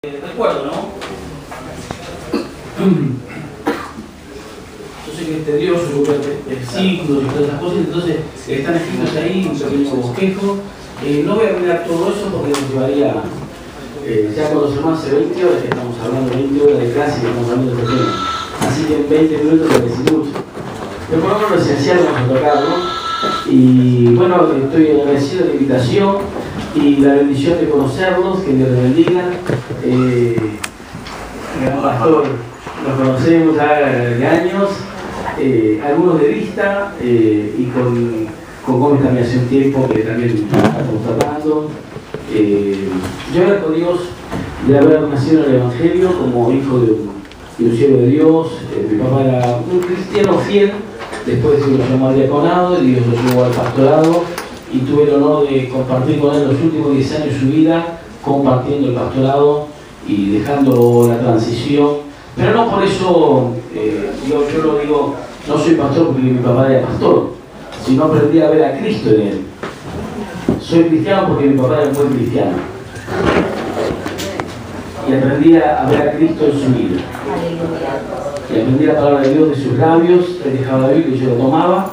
Recuerdo, ¿no? Yo sé que es tedioso, versículos y todas esas cosas, entonces están escritos ahí, un pequeño bosquejo. No voy a mirar todo eso porque nos llevaría, ya con los hermanos hace 20 horas que estamos hablando, 20 horas de clase y estamos hablando de este tema. Así que en 20 minutos te decís mucho. Pero por lo menos lo esencial vamos a tocarlo. Y bueno, estoy agradecido de la invitación y la bendición de conocerlos, que Dios les bendiga. Gran pastor, nos conocemos ya de años, algunos de vista y con Gómez también hace un tiempo que también estamos tratando. Yo agradezco a Dios de haber nacido en el Evangelio como hijo de un siervo de Dios. Mi papá era un cristiano fiel, después Dios lo llamó al diaconado y Dios lo llevó al pastorado y tuve el honor de compartir con él los últimos 10 años de su vida, compartiendo el pastorado y dejando la transición. Pero no por eso, yo lo digo, no soy pastor porque mi papá era pastor, sino aprendí a ver a Cristo en él. Soy cristiano porque mi papá era un buen cristiano. Y aprendí a ver a Cristo en su vida. Y aprendí la palabra de Dios de sus labios, él dejaba la Biblia y yo lo tomaba.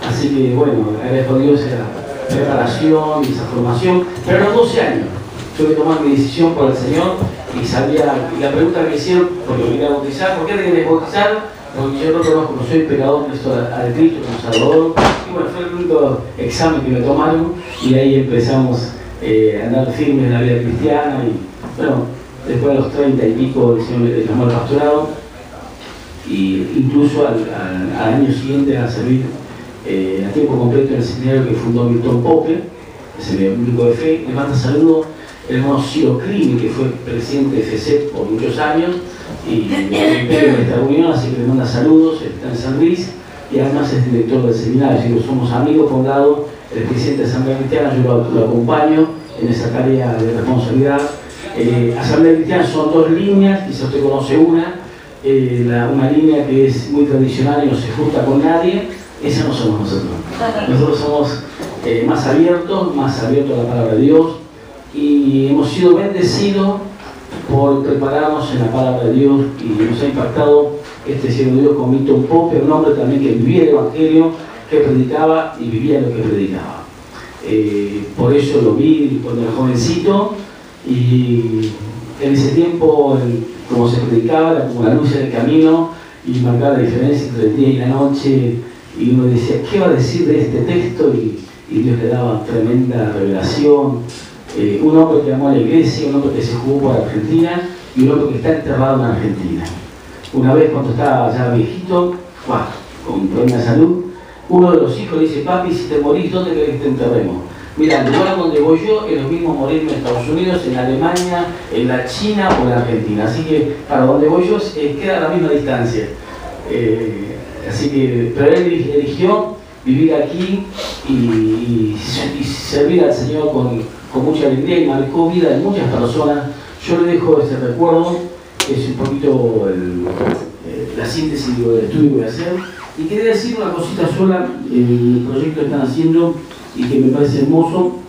Así que bueno, agradezco a Dios esa preparación y esa formación. Pero a los 12 años tuve que tomar mi decisión por el Señor y sabía, y la pregunta que me hicieron, porque me quería bautizar, ¿por qué te querés bautizar? Porque yo no conozco, no soy pecador, Cristo al Cristo como Salvador. Y bueno, fue el único examen que me tomaron y ahí empezamos a andar firmes en la vida cristiana. Y bueno, después de los 30 y pico el Señor me llamó al pastorado y incluso al año siguiente a servir a tiempo completo en el seminario que fundó Milton Pope, el seminario público de fe. Le manda saludos el hermano Ciro Clini, que fue presidente de FECET por muchos años y de esta reunión, así que le manda saludos, está en San Luis y además es director del seminario, así que somos amigos por un lado, el presidente de Asamblea Cristiana, yo lo acompaño en esa tarea de responsabilidad. Asamblea Cristiana son dos líneas, quizás usted conoce una línea que es muy tradicional y no se junta con nadie, esa no somos nosotros. Nosotros somos más abiertos a la palabra de Dios y hemos sido bendecidos por prepararnos en la palabra de Dios y nos ha impactado este siervo de Dios con Milton Pope, un hombre también que vivía el Evangelio, que predicaba y vivía lo que predicaba. Por eso lo vi cuando era jovencito y en ese tiempo, como se predicaba, era como la luz en el camino y marcaba la diferencia entre el día y la noche y uno decía, ¿qué va a decir de este texto? Y Dios le daba tremenda revelación. Un hombre que amó a la iglesia, un hombre que se jugó por Argentina y un hombre que está enterrado en Argentina. Una vez cuando estaba ya viejito, con problemas de salud, uno de los hijos le dice, papi, si te morís, ¿dónde querés que te enterremos? Mira, el lugar donde voy yo es lo mismo morirme en Estados Unidos, en Alemania, en la China o en Argentina. Así que para donde voy yo queda a la misma distancia. Así que, pero él eligió vivir aquí y servir al Señor con mucha alegría y marcó vida de muchas personas. Yo le dejo ese recuerdo, que es un poquito la síntesis del estudio que voy a hacer. Y quería decir una cosita sola, el proyecto que están haciendo y que me parece hermoso,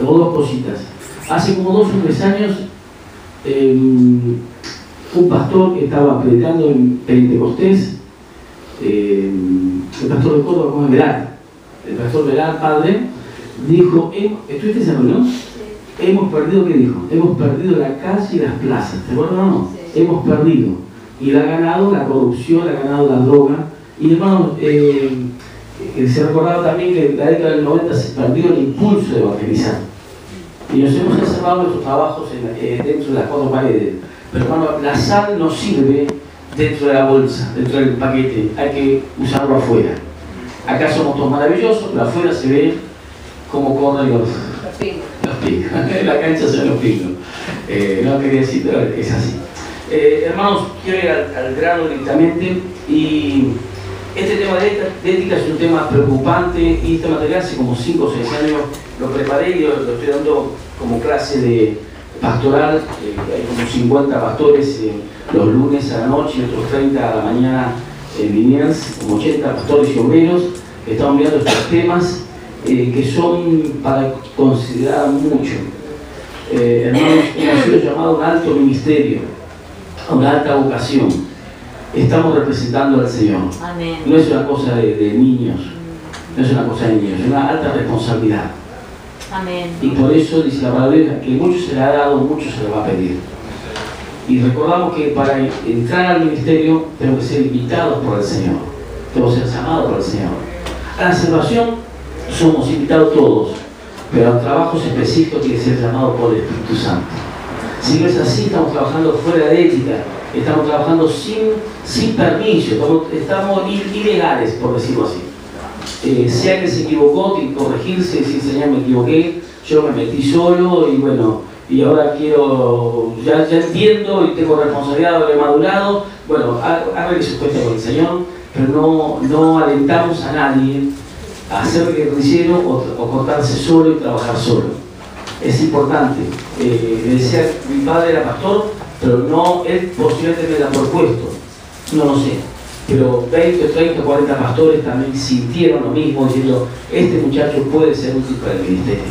o dos cositas. Hace como 2 o 3 años, un pastor que estaba predicando en Pentecostés, el pastor de Córdoba, como el pastor Velar, padre, dijo, ¿estuviste en esa reunión? Sí. Hemos perdido, ¿qué dijo? Hemos perdido la calle y las plazas, ¿te acuerdas o no? Sí. Hemos perdido. Y la ha ganado la corrupción, la ha ganado la droga. Y hermano, se recordaba también que en la década del 90 se perdió el impulso de evangelizar. Y nos hemos encerrado nuestros trabajos dentro de las 4 paredes. Pero hermano, la sal no sirve dentro de la bolsa, dentro del paquete, hay que usarlo afuera. Acá somos todos maravillosos, pero afuera se ve cómo corren los pingos. En la cancha se ven los pingos. No quería decir, pero es así. Hermanos, quiero ir al grano directamente. Y este tema de ética es un tema preocupante y este material hace como 5 o 6 años lo preparé y lo estoy dando como clase de pastoral. Hay como 50 pastores los lunes a la noche y otros 30 a la mañana en Liniers, como 80 pastores y obreros que estamos mirando estos temas que son para considerar mucho. hermanos, hemos sido llamados a un alto ministerio, a una alta vocación. Estamos representando al Señor. Amén. No es una cosa de niños, no es una cosa de niños, es una alta responsabilidad. Amén. Y por eso dice la palabra que mucho se le ha dado, mucho se le va a pedir. Y recordamos que para entrar al ministerio tenemos que ser invitados por el Señor, tenemos que ser llamados por el Señor. A la salvación somos invitados todos, pero a trabajos específicos tiene que ser llamado por el Espíritu Santo. Si no es así, estamos trabajando fuera de ética, estamos trabajando sin permiso, estamos ilegales, por decirlo así. Si alguien se equivocó, tiene que corregirse, decir, Señor, me equivoqué, yo me metí solo y bueno, y ahora quiero, ya entiendo y tengo responsabilidad, he madurado. Bueno, hágale su cuenta con el Señor, pero no alentamos a nadie a ser guerrillero o cortarse solo y trabajar solo. Es importante. Me decía, mi padre era pastor, pero no, él posiblemente me da por puesto, no lo sé. Pero 20, 30, 40 pastores también sintieron lo mismo, diciendo, este muchacho puede ser útil para el ministerio.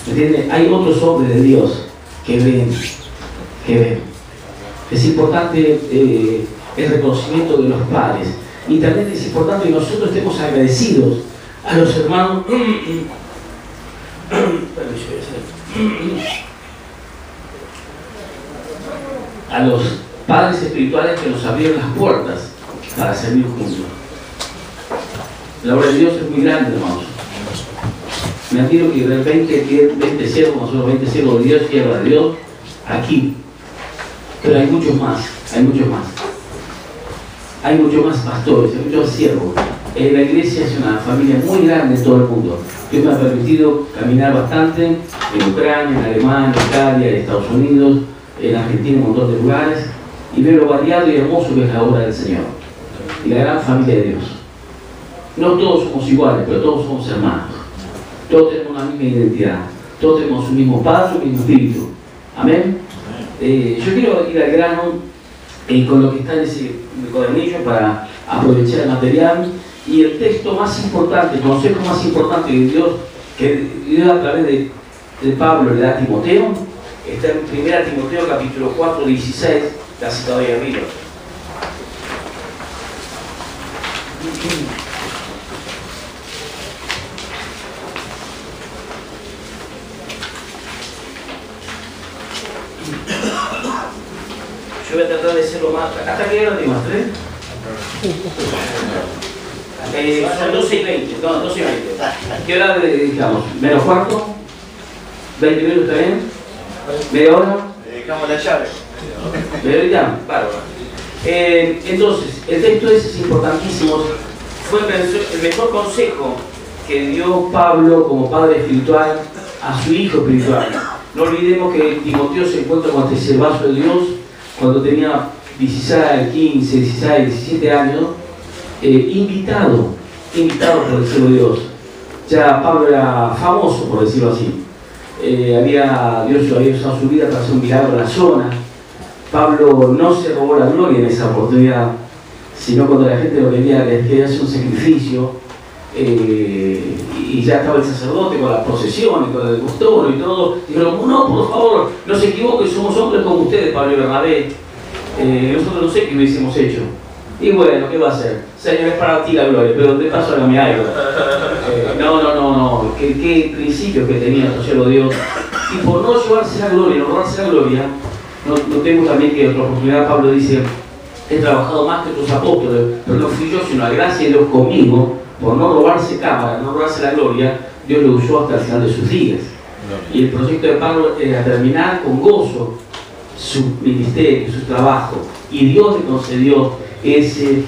¿Me entiendes? Hay otros hombres de Dios que ven. Es importante el reconocimiento de los padres. Y también es importante que nosotros estemos agradecidos a los hermanos, a los padres espirituales que nos abrieron las puertas para servir juntos. La obra de Dios es muy grande, hermanos. Me admiro que de 20 siervos, nosotros 20 siervos de Dios, siervos de Dios, aquí. Pero hay muchos más, hay muchos más. Hay muchos más pastores, hay muchos siervos. La iglesia es una familia muy grande en todo el mundo. Dios me ha permitido caminar bastante en Ucrania, en Alemania, en Italia, en Estados Unidos, en Argentina, en un montón de lugares, y veo lo variado y hermoso que es la obra del Señor y la gran familia de Dios. No todos somos iguales, pero todos somos hermanos. Todos tenemos una misma identidad, todos tenemos un mismo Padre, un mismo Espíritu. Amén. Yo quiero ir al grano con lo que está en ese cuadernillo para aprovechar el material. Y el texto más importante, el consejo más importante que Dios a través de Pablo le da a Timoteo, está en 1 Timoteo capítulo 4, 16, la citado ahí arriba. Yo voy a tratar de hacerlo más. ¿Hasta qué hora tenemos? ¿3? Son 12 y 20, no, 12 y 20. ¿Qué hora dedicamos? ¿Menos cuarto? ¿20 minutos está bien? ¿Media hora? Dedicamos la llave. ¿Media hora? Bárbaro. Entonces, el texto ese es importantísimo. Fue el mejor consejo que dio Pablo como padre espiritual a su hijo espiritual. No olvidemos que Timoteo se encuentra con este siervazo de Dios cuando tenía 16, 15, 16, 17 años. Invitado por el cielo de Dios. Ya Pablo era famoso, por decirlo así. Dios había usado su vida para hacer un milagro en la zona. Pablo no se robó la gloria en esa oportunidad, sino cuando la gente lo quería hacer un sacrificio, y ya estaba el sacerdote con las procesiones, con el custodio y todo. Dijeron, no, por favor, no se equivoquen, somos hombres como ustedes, Pablo y Bernabé. Nosotros no sé qué hubiésemos hecho. Y bueno, ¿qué va a hacer? Señor, es para ti la gloria, pero de paso hágame algo. No. ¿Qué principios que tenía el cielo de Dios? Y por no llevarse la gloria, no robarse la gloria, notemos también que en otra oportunidad Pablo dice, he trabajado más que otros apóstoles, pero no fui yo, sino la gracia de Dios conmigo, por no robarse cámara, no robarse la gloria, Dios lo usó hasta el final de sus días. Y el proyecto de Pablo era terminar con gozo su ministerio, su trabajo, y Dios le concedió ese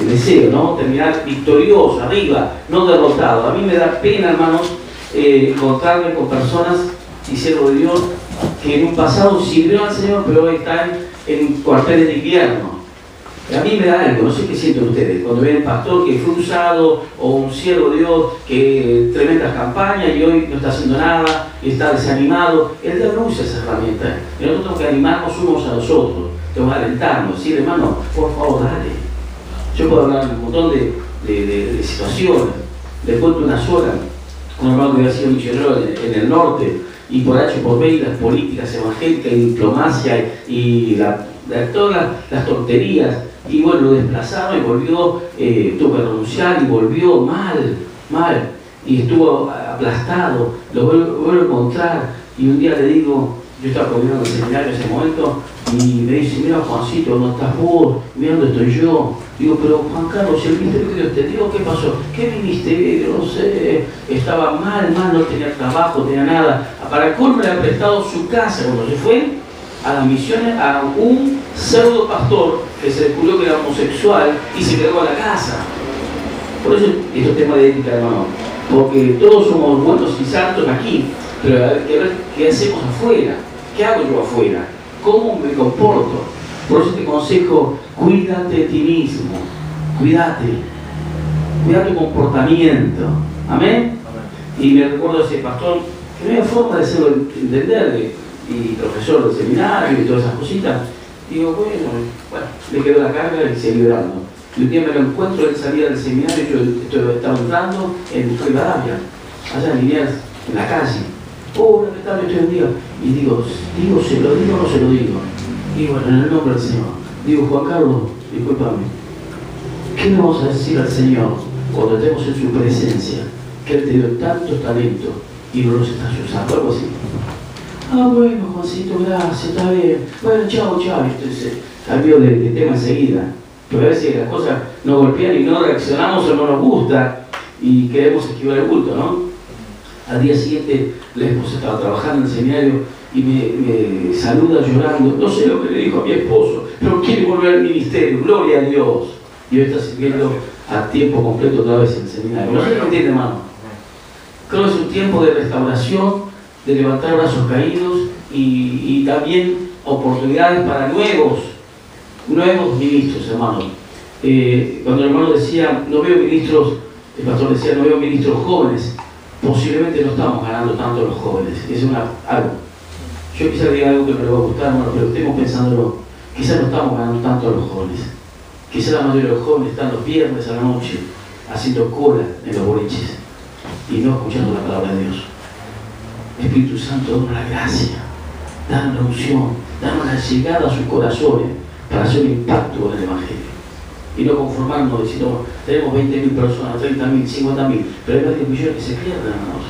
deseo, ¿no? Terminar victorioso, arriba, no derrotado. A mí me da pena, hermanos, encontrarme con personas, siervos de Dios, que en un pasado sirvieron al Señor, pero hoy están en cuarteles de invierno. A mí me da algo, no sé qué sienten ustedes, cuando ven un pastor que fue usado, o un siervo de Dios que tremendas campañas y hoy no está haciendo nada, y está desanimado. El Dios no usa esa herramienta. Y nosotros tenemos que animarnos unos a los otros. Tenemos que alentarnos, decir, hermano, por favor, dale. Yo puedo hablar de un montón de situaciones. Les cuento una sola. Un hermano que había sido misionero en el norte y por H por B, y las políticas evangélicas y diplomacia y todas las tonterías, y bueno, lo desplazaron y volvió, tuvo que renunciar y volvió mal, y estuvo aplastado, lo vuelvo a encontrar, y un día le digo, yo estaba coordinando el seminario en ese momento, y me dice, mira Juancito, ¿dónde estás vos? Mira dónde estoy yo. Digo, pero Juan Carlos, el ministerio que Dios te dio, ¿qué pasó? ¿Qué ministerio? No sé, estaba mal, no tenía trabajo, no tenía nada. Para colmo le ha prestado su casa cuando se fue a las misiones a un pseudo pastor que se descubrió que era homosexual y se quedó a la casa. Por eso esto es tema de ética, hermano, porque todos somos buenos y santos aquí, pero hay que ver qué hacemos afuera, qué hago yo afuera, cómo me comporto. Por eso te aconsejo, cuídate de ti mismo, cuida tu comportamiento. ¿Amén? Y me recuerdo a ese pastor que no había forma de hacerlo entender, y profesor del seminario y todas esas cositas. Digo, bueno, le quedó la carga y seguí orando. Y un día me lo encuentro, él salía del seminario, yo estaba entrando en Rivadavia, allá en Liniers, en la calle. ¿Qué tal? Estoy un día. Y digo, ¿se lo digo o no se lo digo? Y bueno, en el nombre del Señor. Digo, Juan Carlos, discúlpame, ¿qué le vamos a decir al Señor cuando estemos en su presencia? Que Él te dio tantos talentos y no los estás usando, algo así. Bueno, Juancito, gracias, está bien. Bueno, chao. Entonces, cambió de tema enseguida. Pero a veces las cosas nos golpean y no reaccionamos o no nos gusta y queremos esquivar el culto, ¿no? Al día siguiente, la esposa estaba trabajando en el seminario y me saluda llorando. No sé lo que le dijo a mi esposo, pero quiere volver al ministerio, gloria a Dios. Y hoy está sirviendo a tiempo completo otra vez en el seminario. No sé qué entiende, hermano. Creo que es un tiempo de restauración, de levantar brazos caídos y también oportunidades para nuevos ministros, hermano. Cuando el hermano decía, no veo ministros, el pastor decía, no veo ministros jóvenes, posiblemente no estamos ganando tanto los jóvenes. Es algo. Yo quizá diga algo que no le va a gustar, hermano, pero estemos pensándolo. Quizá no estamos ganando tanto a los jóvenes. Quizá la mayoría de los jóvenes están los viernes a la noche haciendo cola en los boliches y no escuchando la palabra de Dios. Espíritu Santo, danos la gracia, danos la unción, danos la llegada a sus corazones para hacer un impacto en el Evangelio. Y no conformarnos diciendo, tenemos 20.000 personas, 30.000, 50.000, pero hay varios millones que se pierden, hermanos.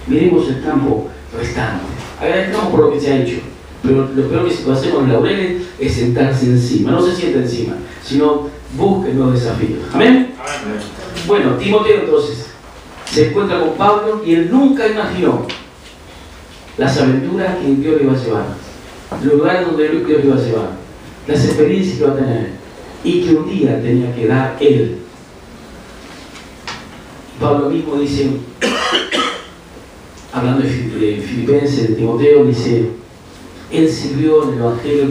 Miremos el campo restante. Agradezcamos por lo que se ha hecho, pero lo peor que se puede hacer con los laureles es sentarse encima. No se sienta encima, sino busque nuevos desafíos. ¿Amén? Amén. Bueno, Timoteo entonces se encuentra con Pablo y él nunca imaginó las aventuras que Dios le va a llevar, los lugares donde Dios le va a llevar, las experiencias que va a tener y que un día tenía que dar él. Pablo mismo dice, hablando de Filipenses, de Timoteo, dice, él sirvió en el Evangelio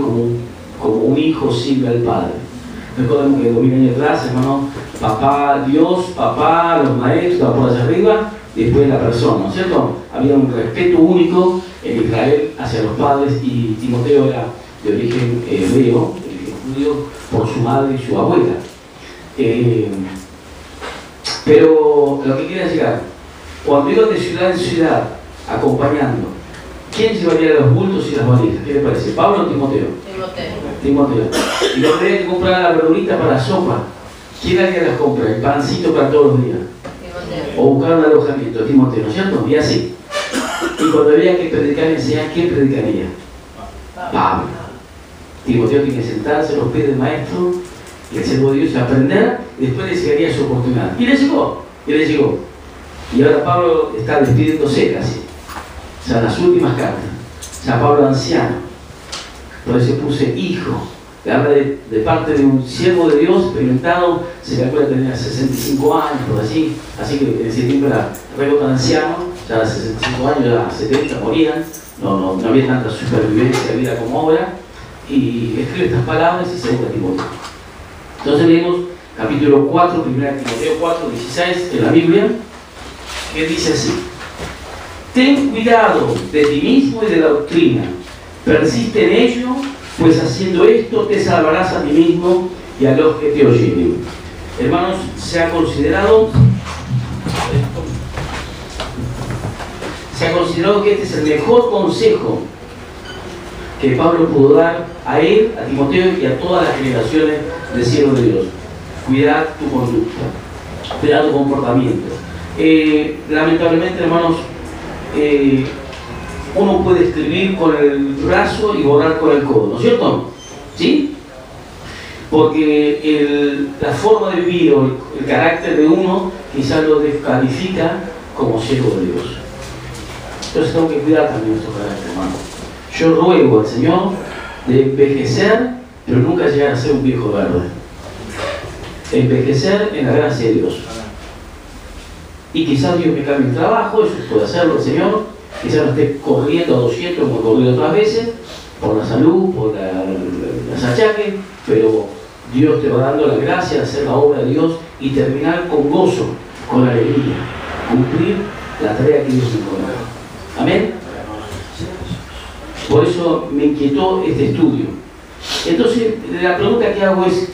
como un hijo sirve al Padre. Recordemos que 2000 años atrás, hermano, papá Dios, papá, los maestros, estaba por allá arriba, y después la persona, ¿no es cierto? Había un respeto único en Israel hacia los padres y Timoteo era de origen hebreo, de origen judío, por su madre y su abuela. Pero lo que quería llegar, cuando iban de ciudad en ciudad, acompañando, ¿quién llevaría los bultos y las valijas? ¿Qué le parece? ¿Pablo o Timoteo? Timoteo. Y cuando tenía que comprar la verdurita para la sopa, ¿quién haría las compras? El pancito para todos los días. Timoteo. O buscar un alojamiento, Timoteo, ¿no es cierto? Y así. Y cuando había que predicar y enseñar, ¿quién predicaría? Pablo. Timoteo tiene que sentarse a los pies del maestro y el siervo de Dios y aprender, y después le llegaría su oportunidad. Y le llegó. Y ahora Pablo está despidiéndose casi. O sea, las últimas cartas. O sea, Pablo anciano. Por eso puse hijo. Le habla de parte de un siervo de Dios experimentado. Se le acuerda que tenía 65 años, por así. Así que en ese tiempo era re tan anciano. Ya a 65 años, ya 70 morían. No había tanta supervivencia de vida como ahora. Y escribe estas palabras y se busca Timoteo. Entonces leemos capítulo 4, 1 Timoteo 4, 16 de la Biblia, que dice así: ten cuidado de ti mismo y de la doctrina, persiste en ello, pues haciendo esto te salvarás a ti mismo y a los que te oyen. Hermanos, se ha considerado Se ha considerado que este es el mejor consejo que Pablo pudo dar a él, a Timoteo y a todas las generaciones de siervos de Dios. Cuidar tu conducta, cuidar tu comportamiento. Lamentablemente, hermanos, uno puede escribir con el brazo y borrar con el codo, ¿no es cierto? ¿Sí? Porque la forma de vivir o el carácter de uno quizás lo descalifica como siervo de Dios. Entonces tengo que cuidar también nuestro carácter, hermano. Yo ruego al Señor de envejecer, pero nunca llegar a ser un viejo verde. Envejecer en la gracia de Dios. Y quizás Dios me cambie el trabajo, eso puede hacerlo el Señor. Quizás no esté corriendo a 200 como he corrido otras veces, por la salud, por las achaques, pero Dios te va dando la gracia de hacer la obra de Dios y terminar con gozo, con alegría, cumplir la tarea que Dios me encomendó. Amén. Por eso me inquietó este estudio. Entonces, la pregunta que hago es,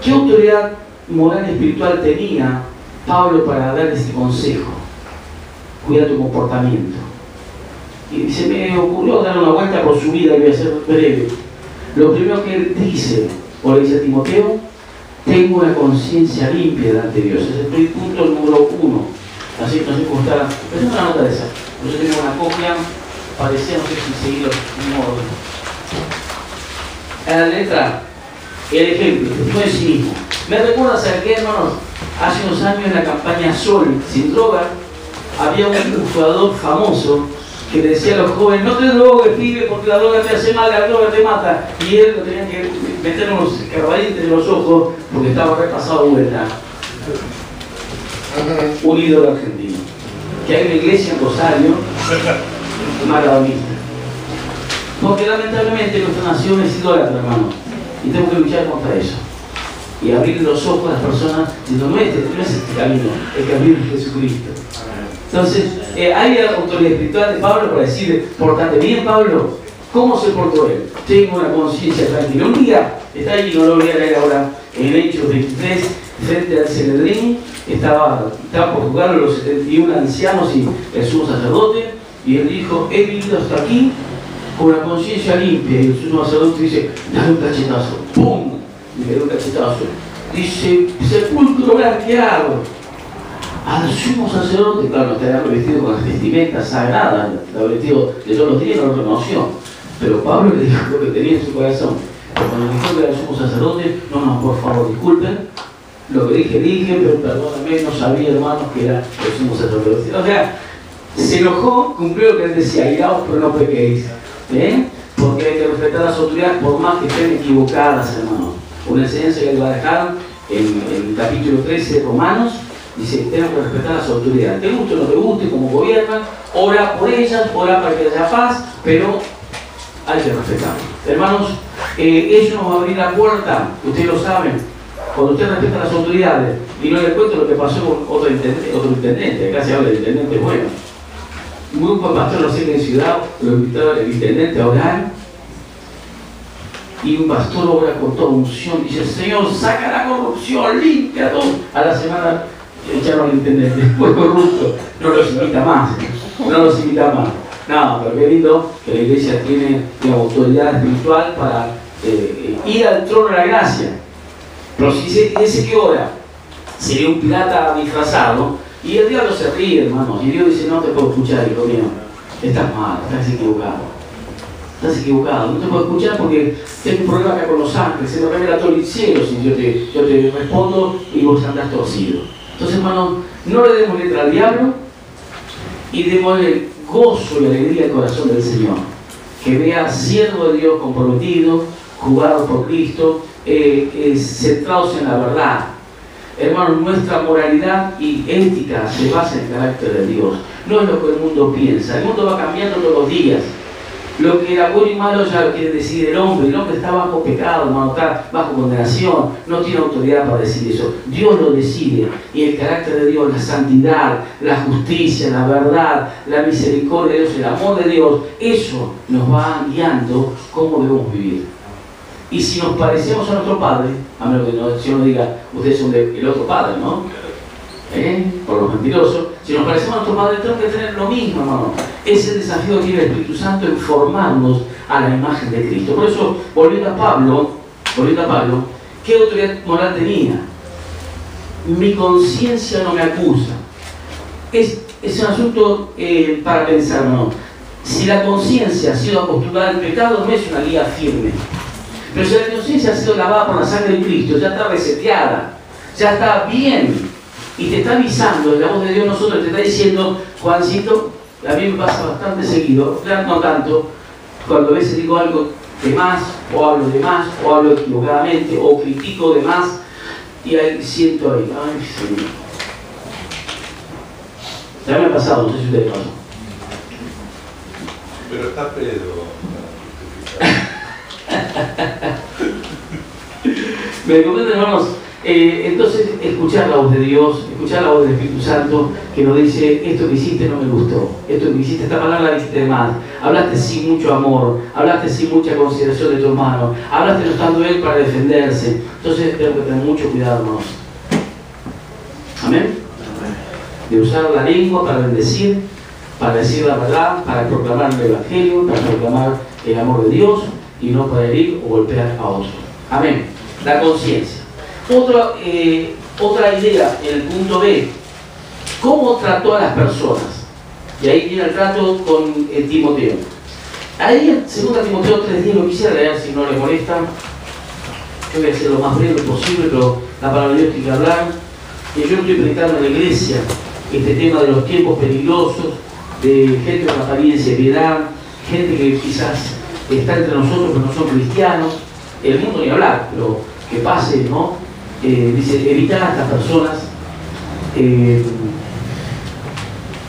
¿qué autoridad moral y espiritual tenía Pablo para dar este consejo? Cuida tu comportamiento. Y se me ocurrió dar una vuelta por su vida, y voy a ser breve. Lo primero que él dice, o le dice a Timoteo, tengo una conciencia limpia delante de Dios. Ese es el punto número 1. Así no sé cómo está. Pero es una nota de esa. Yo tengo una copia, parecía, no sé si seguir los modos. En la letra, el ejemplo, no es sí mismo. Me recuerda, ¿sabes qué, hermanos? Hace unos años en la campaña Sol sin droga, había un jugador famoso que le decía a los jóvenes, no te drogues, pibe, porque la droga te hace mal, la droga te mata. Y él lo tenía que meter unos carbadientes en los ojos porque estaba repasado vuelta. Un ídolo argentino. Que hay una iglesia en Rosario, maradonista. Porque lamentablemente nuestra nación es idólatra, hermano. Y tengo que luchar contra eso. Y abrir los ojos a las personas diciendo, no es este camino, el camino de Jesucristo. Entonces, hay la autoridad espiritual de Pablo para decirle, portate bien, Pablo. ¿Cómo se portó él? Tengo una conciencia tranquila. Un día, está ahí, no lo voy a leer ahora, en Hechos 23, frente al Sanedrín, estaba por juzgar los 71 ancianos y el sumo sacerdote, y él dijo, he vivido hasta aquí con una conciencia limpia. Y el sumo sacerdote dice, dale un cachetazo. ¡Pum! Y le dio un cachetazo. Dice, sepulcro blanqueado. Al sumo sacerdote, claro, no estaba vestido con las vestimentas sagradas, estaba vestido de todos los días, no lo reconoció. Pero Pablo le dijo lo que tenía en su corazón. Pero cuando le dijo que era el sumo sacerdote, no, por favor, disculpen, lo que dije, pero perdóname, no sabía, hermanos, que era el sumo sacerdote. O sea, se enojó, cumplió lo que él decía, iraos, pero no pequéis. Porque hay que respetar las autoridades por más que estén equivocadas, hermanos. Una enseñanza que él va a dejar en el capítulo 13 de Romanos. Dice, tenemos que respetar las autoridades. Te guste o no te guste, como gobiernan, ora por ellas, ora para que haya paz, pero hay que respetarlas. Hermanos, eso nos va a abrir la puerta, ustedes lo saben, cuando usted respeta las autoridades. Y no les cuento lo que pasó con otro intendente, acá se habla de intendente bueno. Un grupo de pastores no sé en ciudad, lo invitaron el intendente a orar, y un pastor ora con toda unción, dice, Señor, saca la corrupción, limpia todo. A la semana echaron al intendente, fue corrupto, no los invita más. No, pero qué lindo que la iglesia tiene una autoridad espiritual para ir al trono de la gracia. Pero si ese que ora sería un pirata disfrazado, y el diablo se ríe, hermano, y Dios dice, no te puedo escuchar, hijo mío, estás mal, estás equivocado, no te puedo escuchar porque tengo un problema acá con los ángeles, se me revela todo el cielo si yo te respondo y vos andás torcido. Entonces, hermano, no le demos letra al diablo y démosle gozo y alegría al corazón del Señor. Que vea siervo de Dios comprometido, jugado por Cristo, centrados en la verdad. Hermanos, nuestra moralidad y ética se basa en el carácter de Dios. No es lo que el mundo piensa. El mundo va cambiando todos los días. Lo que era bueno y malo ya lo quiere decidir el hombre. El hombre está bajo pecado, hermano, está bajo condenación. No tiene autoridad para decir eso. Dios lo decide. Y el carácter de Dios, la santidad, la justicia, la verdad, la misericordia de Dios, el amor de Dios, eso nos va guiando cómo debemos vivir. Y si nos parecemos a nuestro Padre, a menos que el Señor nos diga, ustedes son el otro Padre, ¿no? por los mentirosos. Si nos parecemos a nuestros padres, tenemos que tener lo mismo, hermano. Es el desafío que tiene el Espíritu Santo en formarnos a la imagen de Cristo. Por eso, volviendo a Pablo, ¿qué autoridad moral tenía? Mi conciencia no me acusa. Es un asunto para pensar, ¿no? Si la conciencia ha sido acostumbrada al pecado, no es una guía firme. Pero si la conciencia ha sido lavada por la sangre de Cristo, ya está reseteada, ya está bien, y te está avisando, la voz de Dios nosotros te está diciendo, Juancito, a mí me pasa bastante seguido, ya no tanto, cuando a veces digo algo de más, o hablo de más, o hablo equivocadamente, o critico de más, y ahí siento ahí, ay Señor. Ya me ha pasado, no sé si ustedes pasó. Pero está Pedro. Me comprenden, hermanos. Entonces, escuchar la voz de Dios, escuchar la voz del Espíritu Santo que nos dice: esto que hiciste no me gustó, esto que hiciste, esta palabra la dijiste mal, hablaste sin mucho amor, hablaste sin mucha consideración de tu hermano, hablaste no estando él para defenderse. Entonces, tengo que tener mucho cuidado, hermanos. Amén. De usar la lengua para bendecir, para decir la verdad, para proclamar el Evangelio, para proclamar el amor de Dios y no para herir o golpear a otros. Amén. La conciencia. Otra idea en el punto B: ¿cómo trató a las personas? Y ahí viene el trato con Timoteo. Ahí en 2 Timoteo 3:10 lo quisiera leer si no le molesta. Yo voy a hacer lo más breve posible, pero la palabra de Dios tiene que hablar. Y yo estoy predicando en la iglesia este tema de los tiempos peligrosos, de gente con apariencia de piedad, gente que quizás está entre nosotros pero no son cristianos. El mundo ni hablar, pero que pase, ¿no? Dice, evitar a estas personas.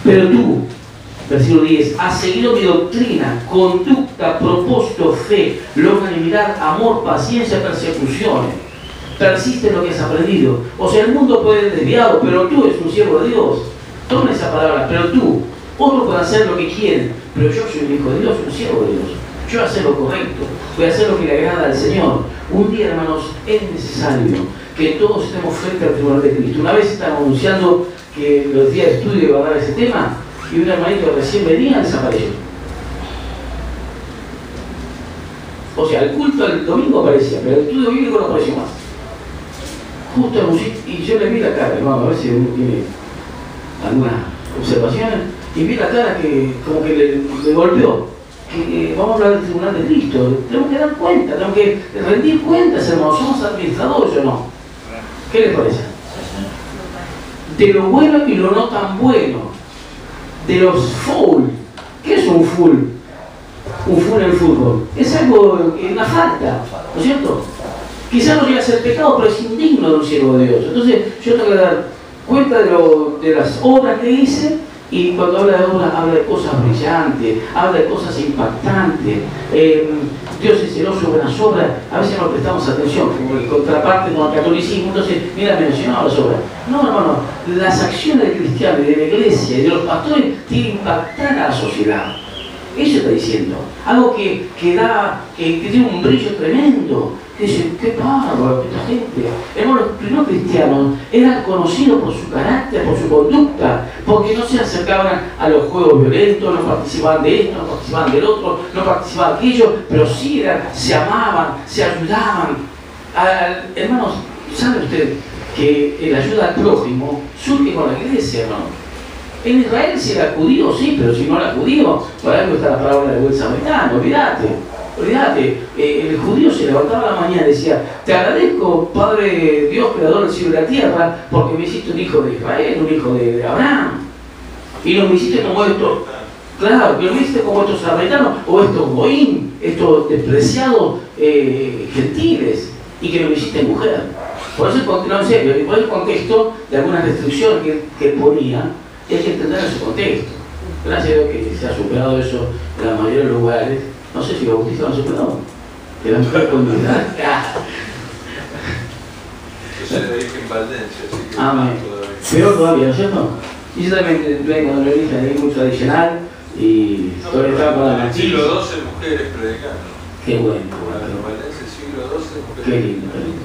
Pero tú, versículo 10, has seguido mi doctrina, conducta, propósito, fe, longanimidad, amor, paciencia, persecuciones. Persiste en lo que has aprendido. O sea, el mundo puede ir desviado, pero tú eres un siervo de Dios. Toma esa palabra, pero tú. Otros pueden hacer lo que quieren, pero yo soy un hijo de Dios, un siervo de Dios. Yo voy a hacer lo correcto, voy a hacer lo que le agrada al Señor. Un día, hermanos, es necesario que todos estemos frente al tribunal de Cristo. Una vez estamos anunciando que los días de estudio iban a dar ese tema, y un hermanito que recién venía desapareció. O sea, el culto del domingo aparecía, pero el estudio bíblico no apareció más. Justo anuncié, y yo le vi la cara, hermano, a ver si uno tiene algunas observaciones, y vi la cara que como que le golpeó. Vamos a hablar del tribunal de Cristo, tenemos que dar cuenta, tenemos que rendir cuentas, hermanos, somos administradores o no. ¿Qué les parece? De lo bueno y lo no tan bueno, de los foul. ¿Qué es un full? Un full en el fútbol. Es algo, una falta, ¿no es cierto? Quizás no llega a ser pecado, pero es indigno de un siervo de Dios. Entonces, yo tengo que dar cuenta de las obras que hice. Y cuando habla de obras, habla de cosas brillantes, habla de cosas impactantes. Dios es celoso de buenas obras. A veces no prestamos atención, como el contraparte con el catolicismo. Entonces, mira, mencionaba las obras. No, hermano, las acciones del cristiano y de la iglesia y de los pastores tienen que impactar a la sociedad. Eso está diciendo. Algo que tiene un brillo tremendo. Que dicen, qué bárbaro, esta gente. Hermano, los primeros cristianos eran conocidos por su carácter, por su conducta, porque no se acercaban a los juegos violentos, no participaban de esto, no participaban del otro, no participaban de aquello, pero sí se amaban, se ayudaban. Hermanos, ¿sabe usted que la ayuda al prójimo surge con la iglesia, hermano? En Israel si era judío, sí, pero si no era judío, por algo está la palabra del buen samaritano, olvídate. El judío se levantaba a la mañana y decía: te agradezco, Padre Dios, creador del cielo y la tierra, porque me hiciste un hijo de Israel, un hijo de Abraham. Y no me hiciste como estos, claro, que no me hiciste como estos samaritanos o estos goín, estos despreciados gentiles, y que no me hiciste mujer. Por eso, no, en serio, por el contexto de algunas restricciones que ponía, hay que entender en su contexto. Gracias a Dios que se ha superado eso en la mayoría de los lugares. No sé si los bautistas lo han superado. Que la mujer con unidad. Yo se le dije en Valdencia, así que amén. Peor todavía, ¿no es cierto? Y yo también cuando lo dije, hay mucho adicional y todavía estaba para la siglo XII mujeres predicando. Qué bueno. En Valdencia, siglo XII mujeres. Qué lindo, qué lindo.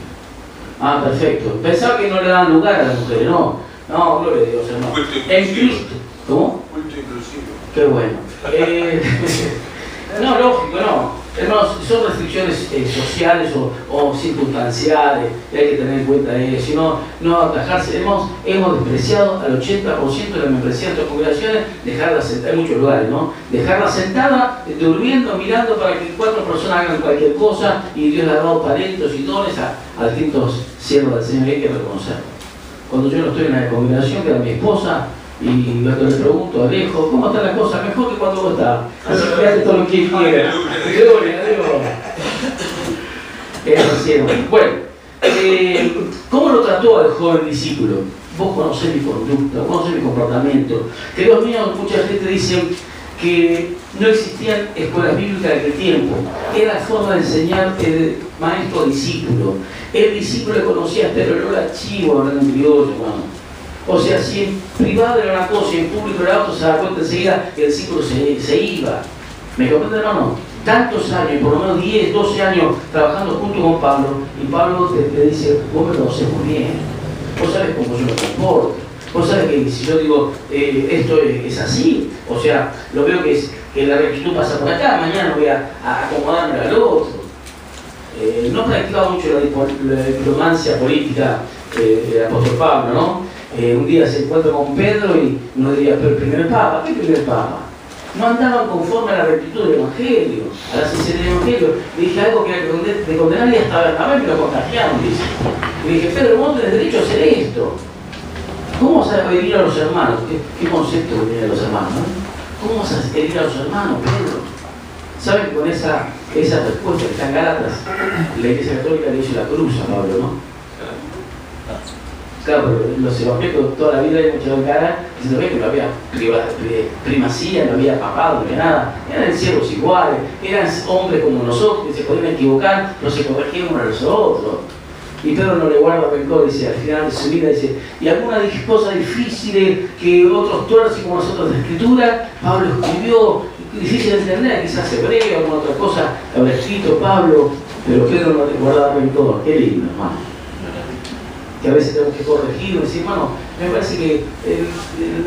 Ah, perfecto. Pensaba que no le daban lugar a las mujeres, no. No, gloria a Dios, hermano. En Cristo. ¿Cómo? Culto inclusivo. Qué bueno. No, lógico, no. Hermanos, son restricciones sociales o circunstanciales, y hay que tener en cuenta eso, sino no atajarse. Hemos despreciado al 80% de la membresía de nuestras congregaciones, dejarla sentada, en muchos lugares, ¿no? Dejarla sentada, durmiendo, mirando para que 4 personas hagan cualquier cosa, y Dios le ha dado talentos y dones a distintos siervos del Señor, y hay que reconocerlo. Cuando yo no estoy en la congregación, queda mi esposa, y cuando le pregunto, Alejo, ¿cómo está la cosa? Mejor que cuando vos estás. Así que hace todo lo que quiera. Gloria a Dios. Bueno, ¿cómo lo trató al joven discípulo? Vos conocés mi conducta, vos conocés mi comportamiento. Queridos míos, mucha gente dice que no existían escuelas bíblicas en aquel tiempo. Era la forma de enseñar el maestro-discípulo. El discípulo le conocía hasta el olor a chivo, hablando en criollo, hermano. O sea, si en privado era una cosa y en público era otra, se da cuenta enseguida que el discípulo se iba. ¿Me comprende, hermano? Tantos años, por lo menos 10, 12 años trabajando junto con Pablo, y Pablo te dice, vos me conocés muy bien, vos sabés cómo yo me comporto, vos sabés que si yo digo, esto es así, o sea, lo veo que la rectitud pasa por acá, mañana voy a acomodarme al otro. No practicaba mucho la diplomacia política el apóstol Pablo, ¿no? Un día se encuentra con Pedro y uno diría, pero el primer papa, ¿qué primer papa? No andaban conforme a la rectitud del Evangelio, a la sinceridad del Evangelio. Le dije algo que era de condenar y hasta a ver que lo contagiaron, dice. Le dije, Pedro, vos tenés derecho a hacer esto. ¿Cómo vas a herir a los hermanos? ¿Qué concepto de herir a los hermanos? ¿No? ¿Cómo vas a herir a los hermanos, Pedro? ¿Saben que con esa respuesta que está en Gálatas, la Iglesia Católica le hizo la cruz a Pablo, ¿no? Claro, pero los evangélicos toda la vida hemos echado en cara diciendo que no había primacía, no había papado, no había nada. Eran siervos iguales, eran hombres como nosotros que se podían equivocar, no se corregían unos a los otros. Y Pedro no le guarda rencor, dice, al final de su vida, dice, y alguna cosa difícil que otros tuercen como nosotros de escritura, Pablo escribió, difícil de entender, quizás hebreo, alguna otra cosa habrá escrito Pablo, pero Pedro no le guarda rencor. Qué lindo, hermano. Que a veces tenemos que corregir y decir, bueno, me parece que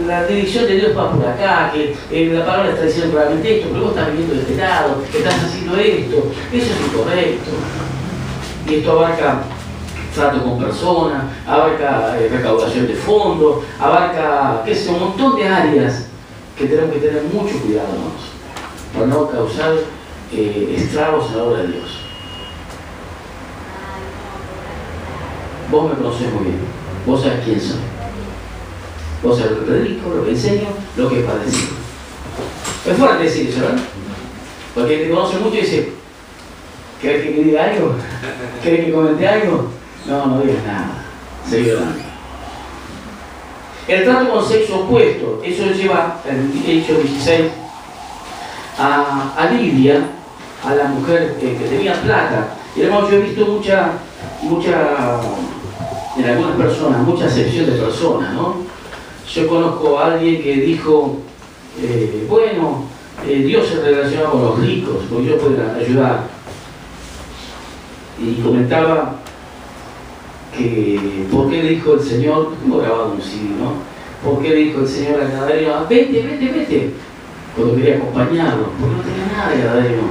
la dirección de Dios va por acá, que la palabra está diciendo claramente esto, pero vos estás viviendo de este lado, estás haciendo esto, eso es incorrecto. Y esto abarca trato con personas, abarca recaudación de fondos, abarca, qué sé, un montón de áreas que tenemos que tener mucho cuidado, hermanos, para no causar estragos en la obra de Dios. Vos me conocés muy bien, vos sabés quién soy, vos sabés lo que predico, lo que enseño, lo que he padecido. Es fuerte decir eso, ¿verdad? Porque te conoce mucho y dice, ¿querés que me diga algo? ¿Querés que comente algo? No, no digas nada, seguí hablando. El trato con sexo opuesto, eso lleva, en Hechos 16, a Lidia, a la mujer que tenía plata. Y hermano, yo he visto mucha en algunas personas, mucha acepción de personas, ¿no? Yo conozco a alguien que dijo, bueno, Dios se relaciona con los ricos, porque yo puedo ayudar. Y comentaba que, ¿por qué le dijo el Señor? Tengo grabado un CD, ¿no? ¿Por qué le dijo el Señor al Gadareno, vete? Cuando quería acompañarlo, porque no tenía nada de Gadareno.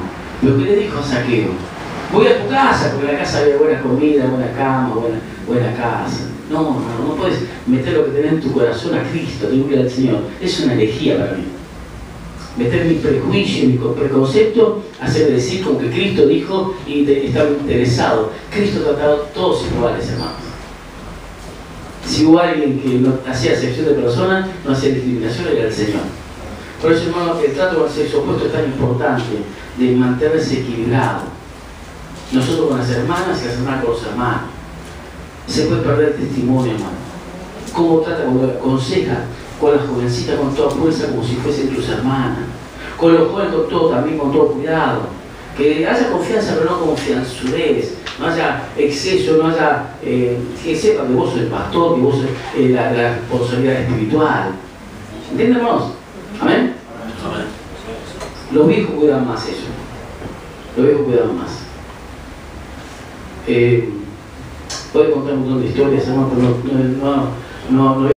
Pero ¿qué le dijo a Saqueo? Voy a tu casa, porque en la casa había buena comida, buena cama, buena casa. No puedes meter lo que tenés en tu corazón a Cristo, a tu vida al Señor. Es una herejía para mí. Meter mi prejuicio, mi preconcepto, hacer decir como que Cristo dijo y estaba interesado. Cristo trataba a todos iguales, hermanos. Si hubo alguien que no hacía acepción de personas, no hacía discriminación, era el Señor. Por eso, hermano, el trato con el sexo opuesto es tan importante, de mantenerse equilibrado. Nosotros con las hermanas y las hermanas con los hermanos. Se puede perder testimonio, hermano. Cómo trata, cuando aconseja con las jovencitas con toda fuerza como si fuesen tus hermanas. Con los jóvenes con todo, también con todo cuidado. Que haya confianza, pero no confianzudez. No haya exceso, no haya... que sepa que vos sos el pastor, que vos sos la responsabilidad espiritual. ¿Entienden, hermanos? ¿Amén? Amén. Los viejos cuidan más eso. Los viejos cuidan más. Puede contar un montón de historias, hermano, pero no